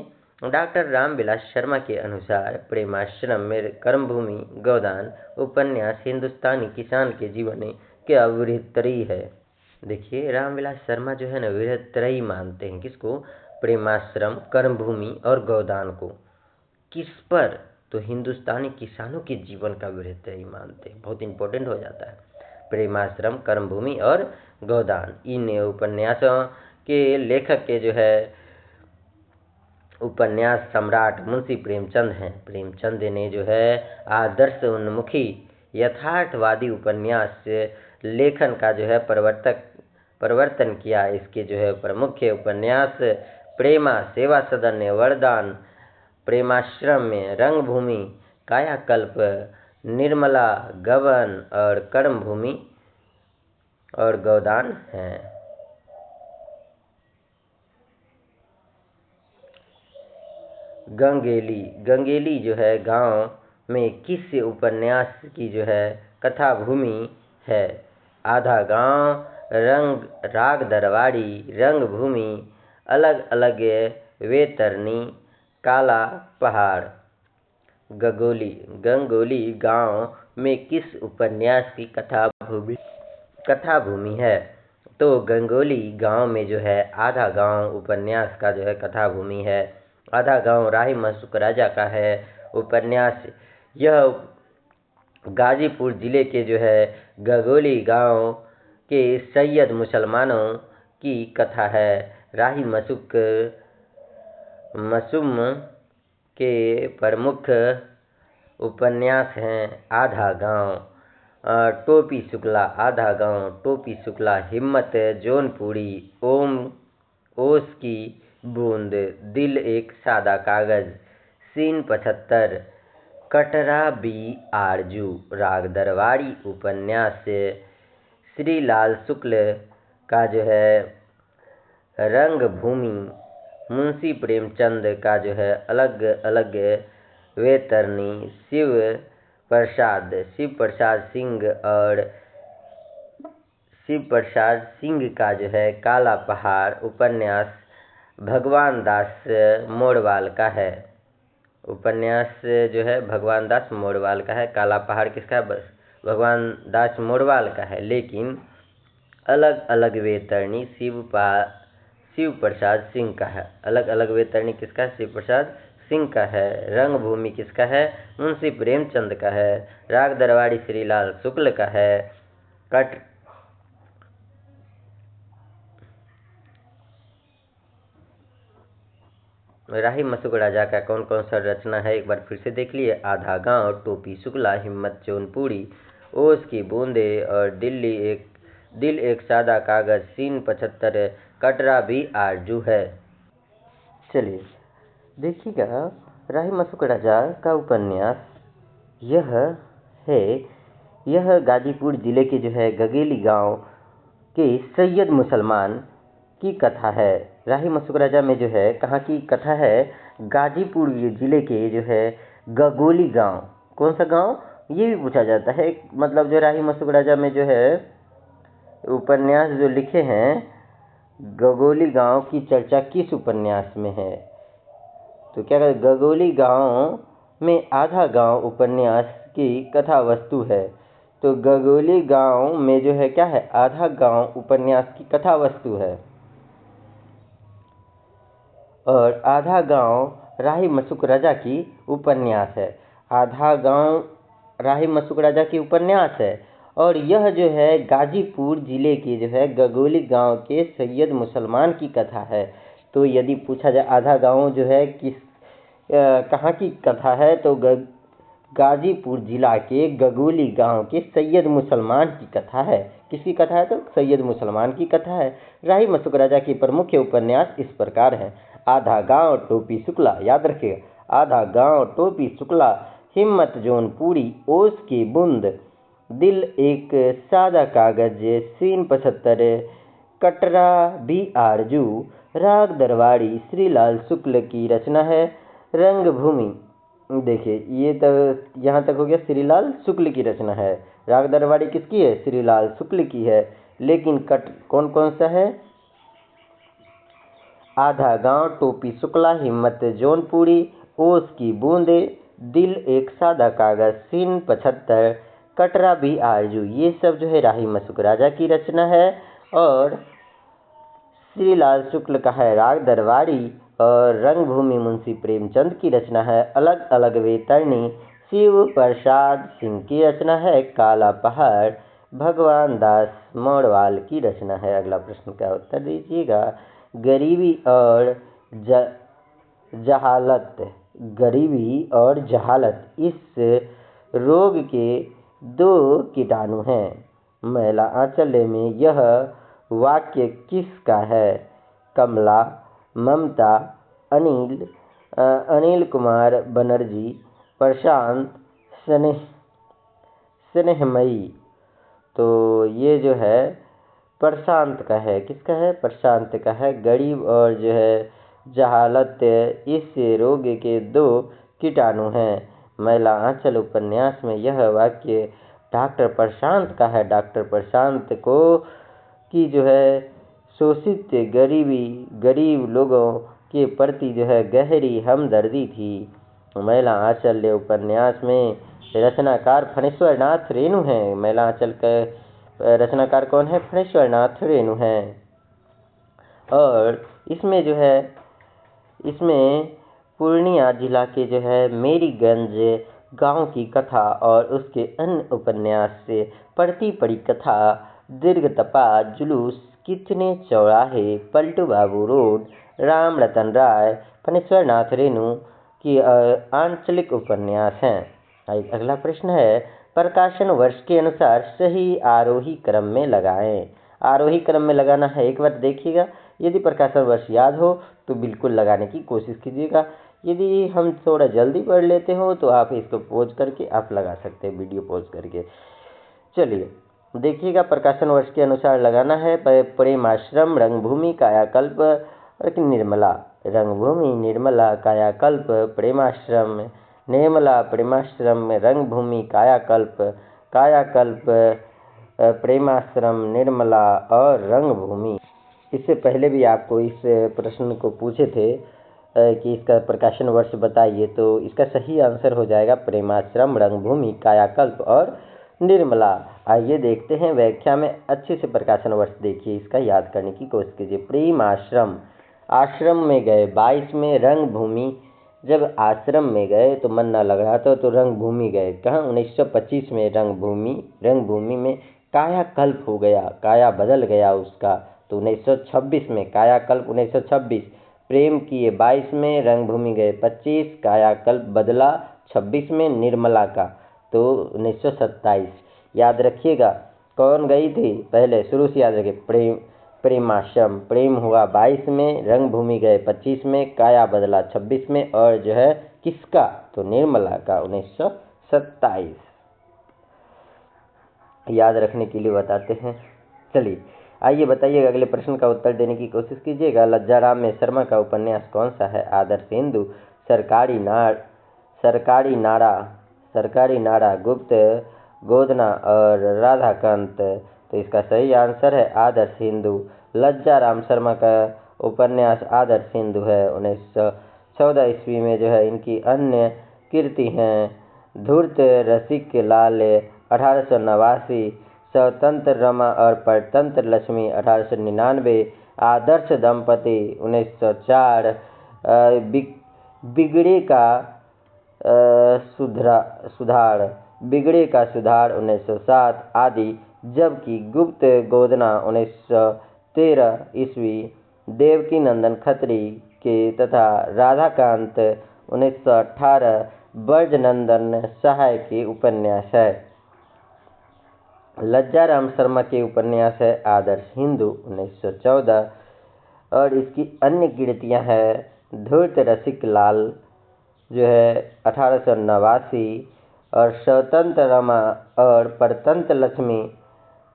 Speaker 1: डॉक्टर रामविलास शर्मा के अनुसार प्रेमाश्रम में कर्मभूमि, गौदान उपन्यास हिंदुस्तानी किसान के जीवन के वृहत्त्रयी है। देखिए, रामविलास शर्मा जो है ना वृहत्त्रयी मानते हैं किसको? प्रेमाश्रम, कर्मभूमि और गौदान को। किस पर? तो हिंदुस्तानी किसानों के जीवन का वृहत्त्रयी मानते हैं। बहुत इंपॉर्टेंट हो जाता है। प्रेमाश्रम, कर्मभूमि और गोदान। इन उपन्यासों के लेखक के जो है उपन्यास सम्राट मुंशी प्रेमचंद हैं। प्रेमचंद ने जो है आदर्श उन्मुखी यथार्थवादी उपन्यास लेखन का जो है परिवर्तन किया। इसके जो है प्रमुख उपन्यास प्रेमा, सेवा सदन, वरदान, प्रेमाश्रम में, रंगभूमि, कायाकल्प, निर्मला, गबन और कर्मभूमि और गोदान हैं। गंगेली जो है गांव में किस उपन्यास की जो है कथा भूमि है? आधा गांव, राग दरबारी, रंगभूमि, अलग अलग वेतरनी, काला पहाड़। गंगोली गांव में किस उपन्यास की कथा भूमि है? तो गंगोली गांव में जो है आधा गांव उपन्यास का जो है कथा भूमि है। आधा गांव राही मसुक राजा का है उपन्यास। यह गाजीपुर जिले के जो है गंगोली गांव के सैयद मुसलमानों की कथा है। राही मसूम के प्रमुख उपन्यास हैं आधा गांव, टोपी शुक्ला, आधा गांव, टोपी शुक्ला, हिम्मत जौनपुरी, ओस की बूंद, दिल एक सादा कागज, सीन 75, कटरा बी आरजू। राग दरबारी उपन्यास श्रीलाल शुक्ल का जो है रंगभूमि, मुंशी प्रेमचंद का जो है अलग अलग वेतरनी, शिव प्रसाद सिंह का जो है काला पहाड़ उपन्यास भगवान दास मोरवाल का है। उपन्यास जो है भगवान दास मोरवाल का है। काला पहाड़ किसका है? भगवान दास मोरवाल का है। लेकिन अलग अलग वेतरणी शिव प्रसाद सिंह का है। अलग अलग वेतरणी किसका है? शिव प्रसाद सिंह का है। रंगभूमि किसका है? मुंशी प्रेमचंद का है। राग दरबारी श्रीलाल शुक्ल का है। राही मसुक राजा का कौन कौन सा रचना है एक बार फिर से देख लिए। आधा गांव, टोपी शुक्ला, हिम्मत जौनपुरी, ओस की बूंदे और दिल एक सादा कागज, सीन 75, कटरा भी आरजू है। चलिए देखिएगा राही मसुक राजा का उपन्यास यह गाजीपुर जिले के जो है गगेली गांव के सैयद मुसलमान की कथा है। राही मसुक राजा में जो है कहाँ की कथा है? गाजीपुर जिले के जो है गगोली गांव। कौन सा गांव? ये भी पूछा जाता है। मतलब जो राही मसुक राजा में जो है उपन्यास जो लिखे हैं गगोली गांव की चर्चा किस उपन्यास में है? तो क्या कहते? गगोली गांव में आधा गांव उपन्यास की कथा वस्तु है। तो गगोली गांव में जो है क्या है? आधा गांव उपन्यास की कथा वस्तु है और आधा गांव राही मसुक राजा की उपन्यास है। आधा गांव राही मसुक राजा की उपन्यास है और यह जो है गाजीपुर जिले के जो है गगोली गांव के सैयद मुसलमान की कथा है। तो यदि पूछा जाए आधा गांव जो है कहाँ की कथा है तो गाजीपुर जिला के गगोली गांव के सैयद मुसलमान की कथा है। किसकी कथा है? तो सैयद मुसलमान की कथा है। राही मसुक राजा के प्रमुख उपन्यास इस प्रकार हैं। आधा गांव, टोपी शुक्ला, याद रखिएगा, आधा गांव, टोपी शुक्ला, हिम्मत जौनपुरी, ओस की बूंद, दिल एक सादा कागज, सीन 75, कटरा भी आरजू। राग दरबारी श्रीलाल शुक्ल की रचना है। रंगभूमि, देखिए ये तो यहाँ तक हो गया श्रीलाल शुक्ल की रचना है। राग दरबारी किसकी है? श्रीलाल शुक्ल की है। लेकिन कौन कौन सा है? आधा गांव, टोपी शुक्ला, हिम्मत जौनपुरी, ओस की बूंदे, दिल एक सादा कागज, सीन 75, कटरा भी आरजू। ये सब जो है राही मसुक राजा की रचना है और श्रीलाल शुक्ल का है राग दरबारी और रंगभूमि मुंशी प्रेमचंद की रचना है। अलग अलग वेतरणी शिव प्रसाद सिंह की रचना है। काला पहाड़ भगवान दास मौड़वाल की रचना है। अगला प्रश्न का उत्तर दीजिएगा। गरीबी और जहालत, गरीबी और जहालत इस रोग के दो कीटाणु हैं। महिला आंचल्य में यह वाक्य किसका है? कमला, ममता, अनिल, अनिल कुमार बनर्जी, प्रशांत, स्नेहमयी। तो ये जो है प्रशांत का है। किसका है? प्रशांत का है। गरीब और जो है जहालत इस रोग के दो कीटाणु हैं। महिला आंचल उपन्यास में यह वाक्य डॉक्टर प्रशांत का है। डॉक्टर प्रशांत को की जो है शोषित गरीब लोगों के प्रति जो है गहरी हमदर्दी थी। महिला आंचल्य उपन्यास में रचनाकार फणीश्वर नाथ रेणु हैं। महिला आंचल के रचनाकार कौन है? फणीश्वर नाथ रेणु हैं। और इसमें जो है पूर्णिया जिला के जो है मेरीगंज गांव की कथा और उसके अन्य उपन्यास से पढ़ती पड़ी कथा, दीर्घतपा जुलूस, कितने चौराहे, पलटू बाबू रोड, राम रतन राय, फणीश्वर नाथ रेणु की आंचलिक उपन्यास हैं। अगला प्रश्न है, प्रकाशन वर्ष के अनुसार सही आरोही क्रम में लगाएं। आरोही क्रम में लगाना है, एक बार देखिएगा। यदि प्रकाशन वर्ष याद हो तो बिल्कुल लगाने की कोशिश कीजिएगा। यदि हम थोड़ा जल्दी पढ़ लेते हो तो आप इसको पॉज करके आप लगा सकते हैं, वीडियो पॉज करके। चलिए देखिएगा, प्रकाशन वर्ष के अनुसार लगाना है। प्रेमाश्रम, रंगभूमि, कायाकल्प और निर्मला। रंगभूमि, निर्मला, कायाकल्प, प्रेमाश्रम, निर्मला, प्रेमाश्रम, रंगभूमि, कायाकल्प, कायाकल्प, प्रेमाश्रम, निर्मला और रंगभूमि। इससे पहले भी आपको इस प्रश्न को पूछे थे कि इसका प्रकाशन वर्ष बताइए, तो इसका सही आंसर हो जाएगा प्रेमाश्रम, रंगभूमि, कायाकल्प और निर्मला। आइए देखते हैं व्याख्या में अच्छे से प्रकाशन वर्ष देखिए, इसका याद करने की कोशिश कीजिए। प्रेमाश्रम, आश्रम में गए। 22 में रंगभूमि, जब आश्रम में गए तो मन ना लग रहा था तो रंगभूमि गए। कहाँ? 1925 में रंगभूमि में कायाकल्प हो गया, काया बदल गया उसका, तो 1926 में कायाकल्प 1926। प्रेम किए 22 में, रंगभूमि गए 25, कायाकल्प बदला 26 में निर्मला का, तो 1927। याद रखिएगा कौन गई थी, पहले शुरू से याद रखिए। प्रेमाश्रम, प्रेम हुआ 22 में, रंगभूमि गए 25 में, काया बदला 26 में, और जो है किसका, तो निर्मला का 1927। याद रखने के लिए बताते हैं। चलिए आइए बताइएगा, अगले प्रश्न का उत्तर देने की कोशिश कीजिएगा। लज्जाराम में शर्मा का उपन्यास कौन सा है? आदर्श हिंदू, सरकारी नारा, गुप्त गोदना और राधाकांत। तो इसका सही आंसर है आदर्श हिंदू। लज्जाराम शर्मा का उपन्यास आदर्श हिंदू है। 1914 ईस्वी में जो है इनकी अन्य कृति हैं धूर्त रसिक लाल 1889, स्वतंत्र रमा और परतंत्र लक्ष्मी 1899, आदर्श दंपति 1904, बिगड़े का सुधार 1907 आदि। जबकि गुप्त गोदना 1913 ईस्वी देवकी नंदन खत्री के तथा राधाकांत 1918 ब्रजनंदन सहाय के उपन्यास है। लज्जाराम शर्मा के उपन्यास है आदर्श हिंदू 1914, और इसकी अन्य कृतियां हैं धूर्त रसिक लाल जो है 1889, और स्वतंत्र रमा और परतंत्र लक्ष्मी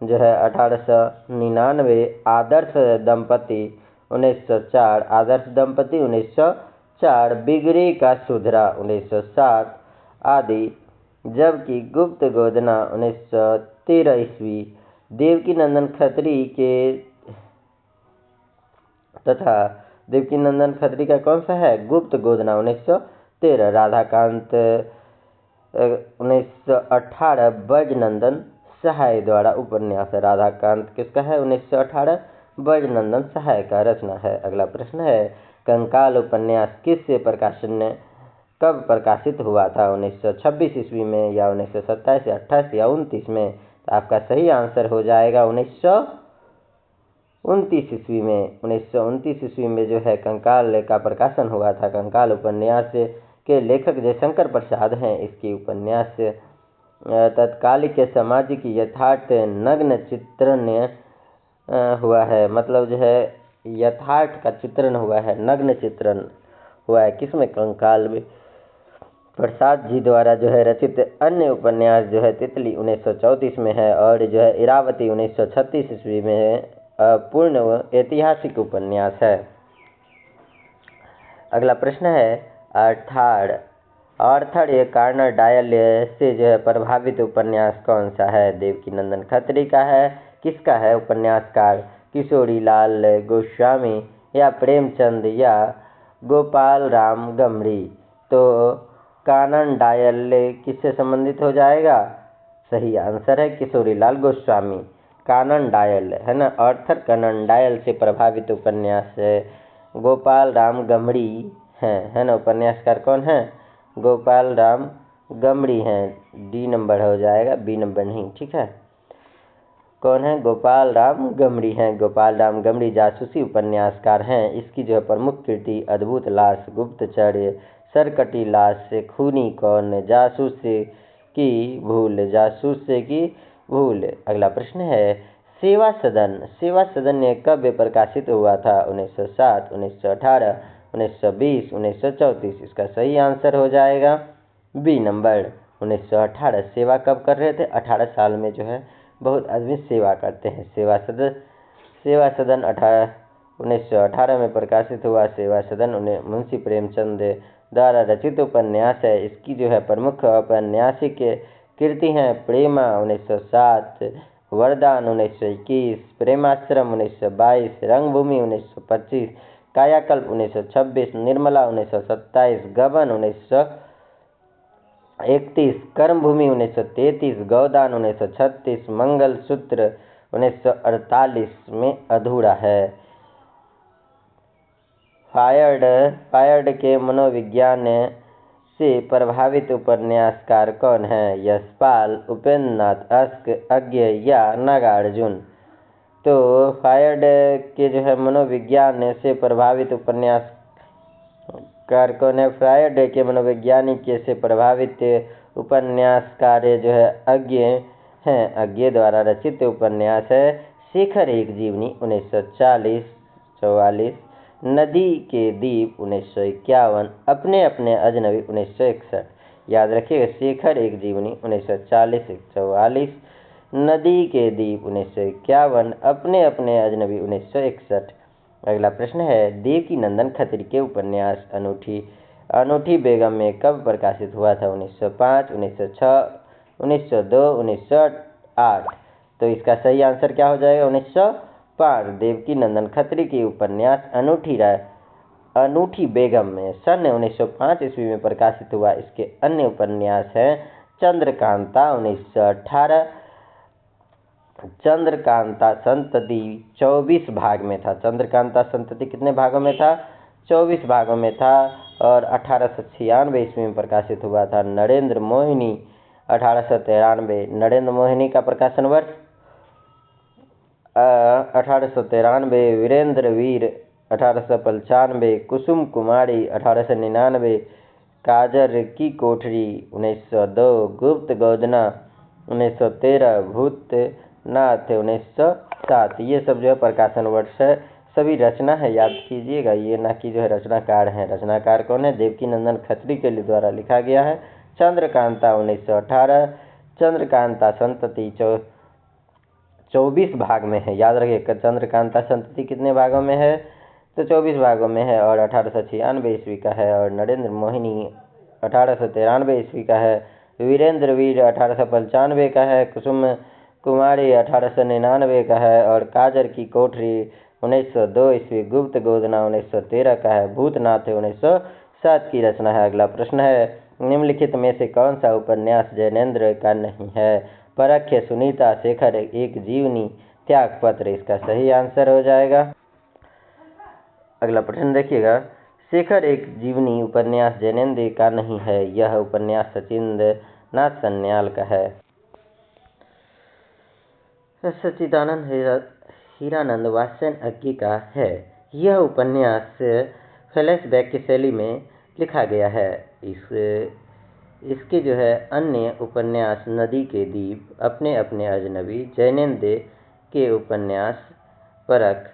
Speaker 1: जो है 1899, आदर्श दंपति 1904, बिगड़े का सुधरा 1907 आदि। जबकि गुप्त गोदना 1913 ईस्वी देवकी नंदन खत्री के तथा देवकी नंदन खत्री का कौन सा है? गुप्त गोदना 1913, राधाकांत 1918 ब्रजनंदन सहाय द्वारा उपन्यास है। राधाकांत किसका है? 1918 ब्रजनंदन सहाय का रचना है। अगला प्रश्न है, कंकाल उपन्यास किस प्रकाशन कब प्रकाशित हुआ था? 1926 ईस्वी में, या 1927 या 28 या 29 में? तो आपका सही आंसर हो जाएगा 1929 ईस्वी में। 1929 ईस्वी में जो है कंकाल का प्रकाशन हुआ था। कंकाल उपन्यास के लेखक जयशंकर प्रसाद हैं। इसकी उपन्यास तत्कालिक सामाजिक यथार्थ नग्न चित्रण हुआ है, मतलब जो है यथार्थ का चित्रण हुआ है, नग्न चित्रण हुआ है। किसमें? कंकाल में। प्रसाद जी द्वारा जो है रचित अन्य उपन्यास जो है तितली 1934 में है और जो है इरावती 1936 ईस्वी में है। पूर्ण ऐतिहासिक उपन्यास है। अगला प्रश्न है अर्थाड़। अर्थाड़ ये कार्नर डायल से जो है प्रभावित उपन्यास कौन सा है? देवकीनंदन खत्री का है? किसका है उपन्यासकार? किशोरी लाल गोस्वामी या प्रेमचंद या गोपाल राम गमड़ी? तो कानन डायल किससे संबंधित हो जाएगा? सही आंसर है किशोरी लाल गोस्वामी। कानन डायल है ना, अर्थर कानन डायल से प्रभावित उपन्यास है। गोपाल राम गमड़ी है ना, उपन्यासकार कौन है? गोपाल राम गमड़ी हैं। डी नंबर हो जाएगा, बी नंबर नहीं, ठीक है। कौन है? गोपाल राम गमड़ी हैं। गोपाल राम गमड़ी जासूसी उपन्यासकार हैं। इसकी जो है प्रमुख कृति अद्भुत लाश, गुप्तचर्य, सरकटी लाश, खूनी कौन, जासूस की भूल, जासूस की भूल। अगला प्रश्न है सेवा सदन। सेवा सदन कब प्रकाशित हुआ था? 1907, 1918, 1920, 1934। इसका सही आंसर हो जाएगा बी नंबर 1918। सेवा कब कर रहे थे? 18 साल में जो है बहुत आदमी सेवा करते हैं। सेवा सदन 1918 में प्रकाशित हुआ। सेवा सदन मुंशी प्रेमचंद द्वारा रचित उपन्यास है। इसकी जो है प्रमुख औपन्यासिक कृति हैं प्रेमा 1907, वरदान 1921, प्रेमाश्रम 1922, रंगभूमि 1925, कायाकल्प 1926, निर्मला 1927, गबन 1931, कर्मभूमि 1933, गौदान 1936, मंगलसूत्र 1948 में अधूरा है। फायर्ड के मनोविज्ञान से प्रभावित उपन्यासकार कौन है? यशपाल, उपेंद्रनाथ, अस्क, अज्ञ या नागार्जुन? तो फायर्ड के जो है मनोविज्ञान से प्रभावित उपन्यासकार कौन है? फायर्ड के मनोवैज्ञानिक से प्रभावित उपन्यासकार जो है अज्ञ हैं। अज्ञ द्वारा रचित उपन्यास है शेखर एक जीवनी 1940-44, नदी के दीप 1951, अपने अपने अजनबी 1961। याद रखिएगा, शेखर एक जीवनी 1940-44, नदी के दीप 1951, अपने अपने अजनबी 1961। अगला प्रश्न है देवकीनंदन खत्री के उपन्यास अनूठी बेगम में कब प्रकाशित हुआ था? 1905, 1906, 1902, 1908। तो इसका सही आंसर क्या हो जाएगा? 1905। देवकीनंदन खत्री की उपन्यास अनूठी बेगम में सन 1905 ईस्वी में प्रकाशित हुआ। इसके अन्य उपन्यास हैं चंद्रकांता 1918, चंद्रकांता संतति 24 भाग में था। चंद्रकांता संतति कितने भागों में था? 24 भागों में था और 1896 ईस्वी में प्रकाशित हुआ था। नरेंद्र मोहिनी 1893, नरेंद्र मोहिनी का प्रकाशन वर्ष 1893, वीरेंद्र वीर 1895, कुसुम कुमारी 1899, काजर की कोठरी 1902, गुप्त गोदना 1913, भूतनाथ 1907। ये सब जो है प्रकाशन वर्ष है। सभी रचना है, याद कीजिएगा, ये ना कि जो है रचनाकार हैं। रचनाकार कौन है? देवकीनंदन खत्री के द्वारा लिखा गया है। चंद्रकांता 1918, चंद्रकांता संतति 24 भाग में है। याद रखिए, चंद्रकांता संतति कितने भागों में है? तो 24 भागों में है और 1896 ईस्वी का है। और नरेंद्र मोहिनी 1893 ईस्वी का है। वीरेंद्र वीर 1895 का है। कुसुम कुमारी 1899 का है और काजर की कोठरी 1902 ईस्वी, गुप्त गोदना 1913 का है, भूतनाथ 1907 की रचना है। अगला प्रश्न है निम्नलिखित में से कौन सा उपन्यास जैनेन्द्र का नहीं है? परख्य, सुनीता, शेखर एक जीवनी, त्यागपत्र। इसका सही आंसर हो जाएगा। अगला प्रश्न देखिएगा, शेखर एक जीवनी उपन्यास जैनेन्द्र का नहीं है। यह उपन्यास सचिंद्र नाथ सन्याल का है। सच्चिदानंद हीरानंद वात्स्यन अग्गी का है। यह उपन्यास फ्लैशबैक की शैली में लिखा गया है। इसके जो है अन्य उपन्यास नदी के दीप, अपने अपने अजनबी, जैनेंद्र के उपन्यास परख,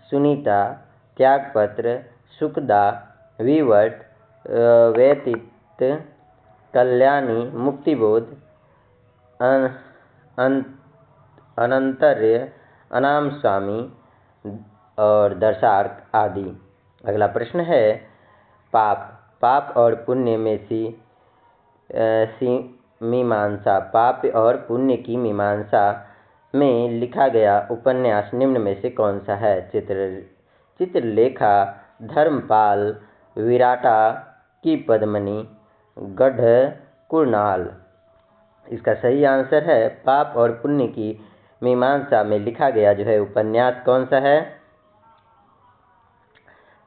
Speaker 1: सुनीता, त्यागपत्र, सुखदा, विवर्त, व्यतीत, कल्याणी, मुक्तिबोध, अनंतर्य, अनाम स्वामी और दर्शार्क आदि। अगला प्रश्न है पाप और पुण्य में मीमांसा। पाप और पुण्य की मीमांसा में लिखा गया उपन्यास निम्न में से कौन सा है? चित्रलेखा, धर्मपाल, विराटा की पद्मिनी, गढ़ कुणाल। इसका सही आंसर है पाप और पुण्य की मीमांसा में लिखा गया जो है उपन्यास कौन सा है?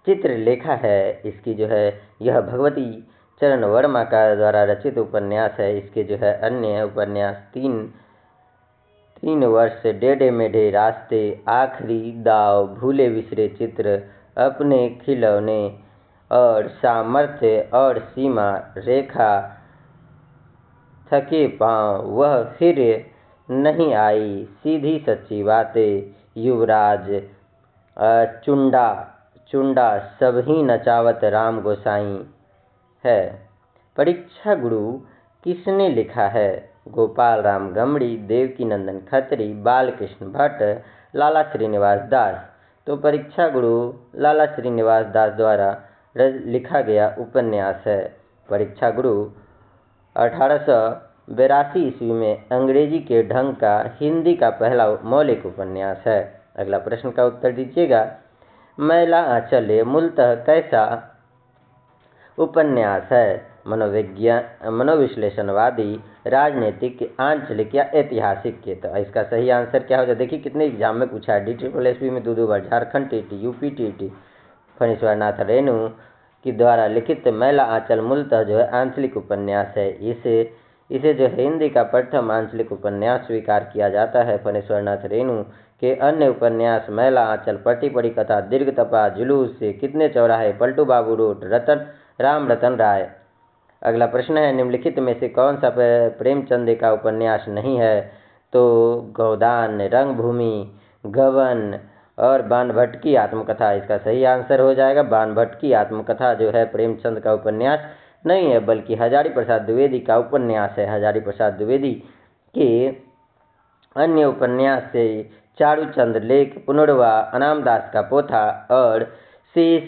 Speaker 1: चित्रलेखा है। इसकी जो है यह भगवती चरण वर्मा का द्वारा रचित उपन्यास है। इसके जो है अन्य उपन्यास तीन वर्ष, डेढ़े मेढ़े रास्ते, आखिरी दाव, भूले बिसरे चित्र, अपने खिलौने और सामर्थ्य और सीमा रेखा, थके पांव, वह फिर नहीं आई, सीधी सच्ची बातें, युवराज, चुंडा सभी नचावत राम गोसाई है। परीक्षा गुरु किसने लिखा है? गोपाल राम गमड़ी, देवकीनंदन खत्री, बालकृष्ण भट्ट, लाला श्रीनिवास दास। तो परीक्षा गुरु लाला श्रीनिवास दास द्वारा लिखा गया उपन्यास है। परीक्षा गुरु 1882 ईस्वी में अंग्रेजी के ढंग का हिंदी का पहला मौलिक उपन्यास है। अगला प्रश्न का उत्तर दीजिएगा। मैला आंचल मूलतः कैसा उपन्यास है? मनोविश्लेषणवादी, राजनीतिक, आंचलिक या ऐतिहासिक के? तो इसका सही आंसर क्या हो जाए? देखिए कितने एग्जाम में पूछा है। DSSB में 2 बार, झारखंड टीटी, यूपी टीटी, फणीश्वर नाथ रेणु की द्वारा लिखित मैला आंचल मूलतः जो है आंचलिक उपन्यास है। इसे जो हिंदी का प्रथम आंचलिक उपन्यास स्वीकार किया जाता है। फणीश्वर नाथ रेणु के अन्य उपन्यास मैला आंचल, पटी पड़ी कथा, दीर्घ तपा, जुलूस, कितने चौराहे, पलटू बाबू रोड, राम रतन राय। अगला प्रश्न है निम्नलिखित में से कौन सा प्रेमचंद का उपन्यास नहीं है? तो गोदान, रंगभूमि, गबन और बाणभट्ट की आत्मकथा। इसका सही आंसर हो जाएगा बाणभट्ट की आत्मकथा जो है प्रेमचंद का उपन्यास नहीं है, बल्कि हजारी प्रसाद द्विवेदी का उपन्यास है। हजारी प्रसाद द्विवेदी के अन्य उपन्यास से चारूचंद लेख, पुनर्वा, अनामदास का पोथा और शेष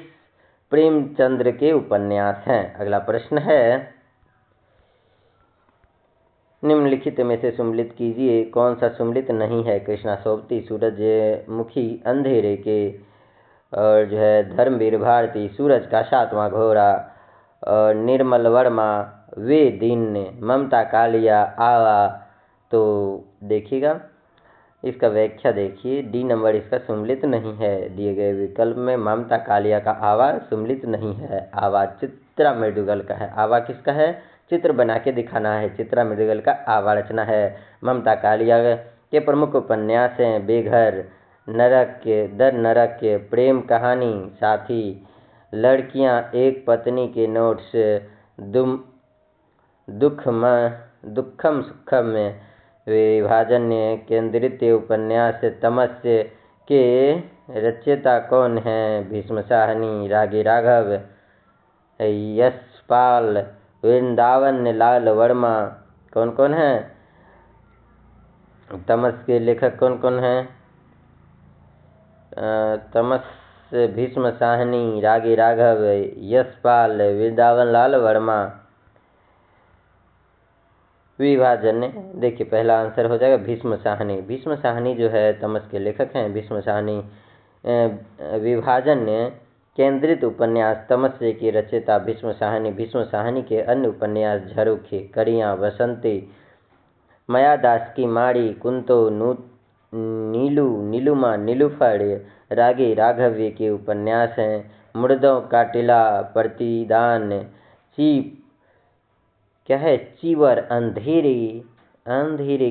Speaker 1: प्रेमचंद्र के उपन्यास हैं। अगला प्रश्न है निम्नलिखित में से सुम्मिलित कीजिए कौन सा सुम्मिलित नहीं है? कृष्णा सोबती, सूरजमुखी, अंधेरे के, और जो है धर्मवीर भारती, सूरज का 7वां घोड़ा, और निर्मल वर्मा, वे दिन, ममता कालिया, आवा। तो देखिएगा इसका व्याख्या देखिए। डी नंबर इसका सुम्मिलित नहीं है। दिए गए विकल्प में ममता कालिया का आवा सुम्मिलित नहीं है। आवा चित्रा मृदुगल का है। आवा किसका है? चित्र बना के दिखाना है। चित्रा मृदुगल का आवा रचना है। ममता कालिया के प्रमुख उपन्यास हैं बेघर, नरक के, दर नरक के, प्रेम कहानी, साथी, लड़कियां, एक पत्नी के नोट्स, दुखम सुखम में, विभाजन केंद्रित उपन्यास, तमस्य के रचयिता कौन है? भीष्म साहनी, रागी राघव, यशपाल, वृंदावन लाल वर्मा। कौन कौन है? तमस के लेखक कौन कौन हैं? तमस भीष्म साहनी, रागी राघव, यशपाल, वृंदावन लाल वर्मा। विभाजन देखिए पहला आंसर हो जाएगा भीष्म साहनी। भीष्म साहनी जो है तमस के लेखक हैं। भीष्म साहनी विभाजन केंद्रित उपन्यास तमस्य की रचयिता भीष्म साहनी। भीष्म साहनी के अन्य उपन्यास झरोखे, कड़ियाँ, बसंती, मायादास की माड़ी, कुंतो, नीलू, नीलुमा, नीलूफर, रागी राघव्य के उपन्यास हैं मुर्दों का टीला, प्रतिदान, क्या है? चीवर, अंधेरे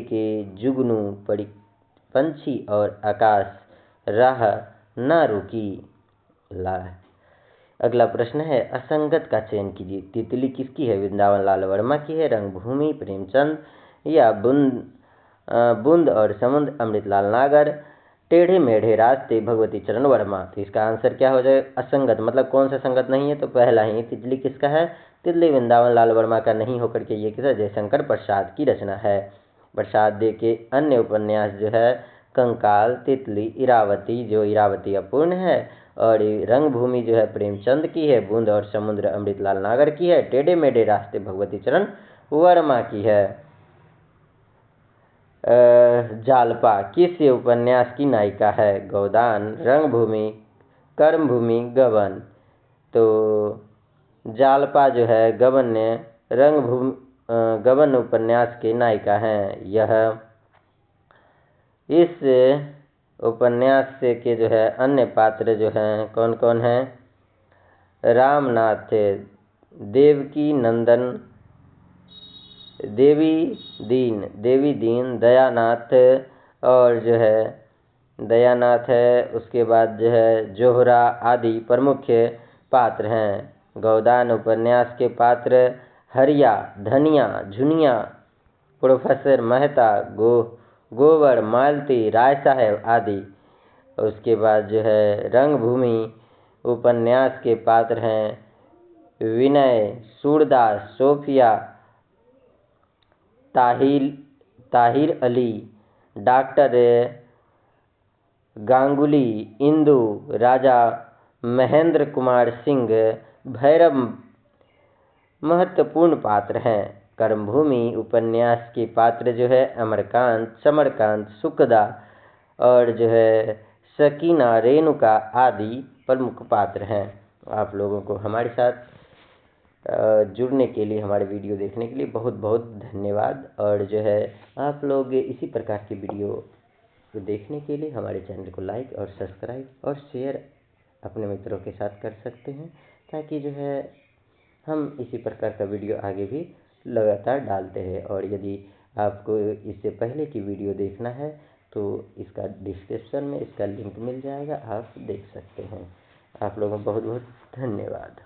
Speaker 1: के जुगनू, पंछी और आकाश राह न रुकी। ला। अगला प्रश्न है, असंगत का चयन कीजिए। तितली किसकी है? वृंदावन लाल वर्मा की है, रंगभूमि प्रेमचंद, या बूंद और समुद्र अमृतलाल नागर, टेढ़े मेढ़े रास्ते भगवती चरण वर्मा। तो इसका आंसर क्या हो जाए? असंगत मतलब कौन सा संगत नहीं है? तो पहला ही। तितली किसका है? तितली वृंदावन लाल वर्मा का नहीं होकर के ये किसा जयशंकर प्रसाद की रचना है। प्रसाद दे के अन्य उपन्यास जो है कंकाल, तितली, इरावती जो इरावती अपूर्ण है, और रंगभूमि जो है प्रेमचंद की है, बूंद और समुद्र अमृतलाल नागर की है, टेढ़े मेढ़े रास्ते भगवती चरण वर्मा की है। जालपा किस उपन्यास की नायिका है? गोदान, रंगभूमि, कर्मभूमि, गबन। तो जालपा जो है गबन उपन्यास के नायिका हैं। यह इस उपन्यास से के जो है अन्य पात्र जो हैं कौन कौन हैं? रामनाथ, देवकी नंदन, देवी दीन, दयानाथ, और जो है दयानाथ है, उसके बाद जो है जोहरा आदि प्रमुख पात्र हैं। गोदान उपन्यास के पात्र हरिया, धनिया, झुनिया, प्रोफेसर मेहता, गोवर, मालती, राय साहेब आदि। उसके बाद जो है रंगभूमि उपन्यास के पात्र हैं विनय, सूरदास, सोफिया, ताहिर अली, डॉक्टर गांगुली, इंदु, राजा महेंद्र कुमार सिंह, भैरव महत्वपूर्ण पात्र हैं। कर्मभूमि उपन्यास के पात्र जो है अमरकांत, समरकांत, सुखदा और जो है सकीना, रेणुका आदि प्रमुख पात्र हैं। आप लोगों को हमारे साथ जुड़ने के लिए, हमारे वीडियो देखने के लिए बहुत बहुत धन्यवाद। और जो है आप लोग इसी प्रकार की वीडियो को देखने के लिए हमारे चैनल को लाइक और सब्सक्राइब और शेयर अपने मित्रों के साथ कर सकते हैं, ताकि जो है हम इसी प्रकार का वीडियो आगे भी लगातार डालते हैं। और यदि आपको इससे पहले की वीडियो देखना है तो इसका डिस्क्रिप्शन में इसका लिंक मिल जाएगा, आप देख सकते हैं। आप लोगों को बहुत बहुत धन्यवाद।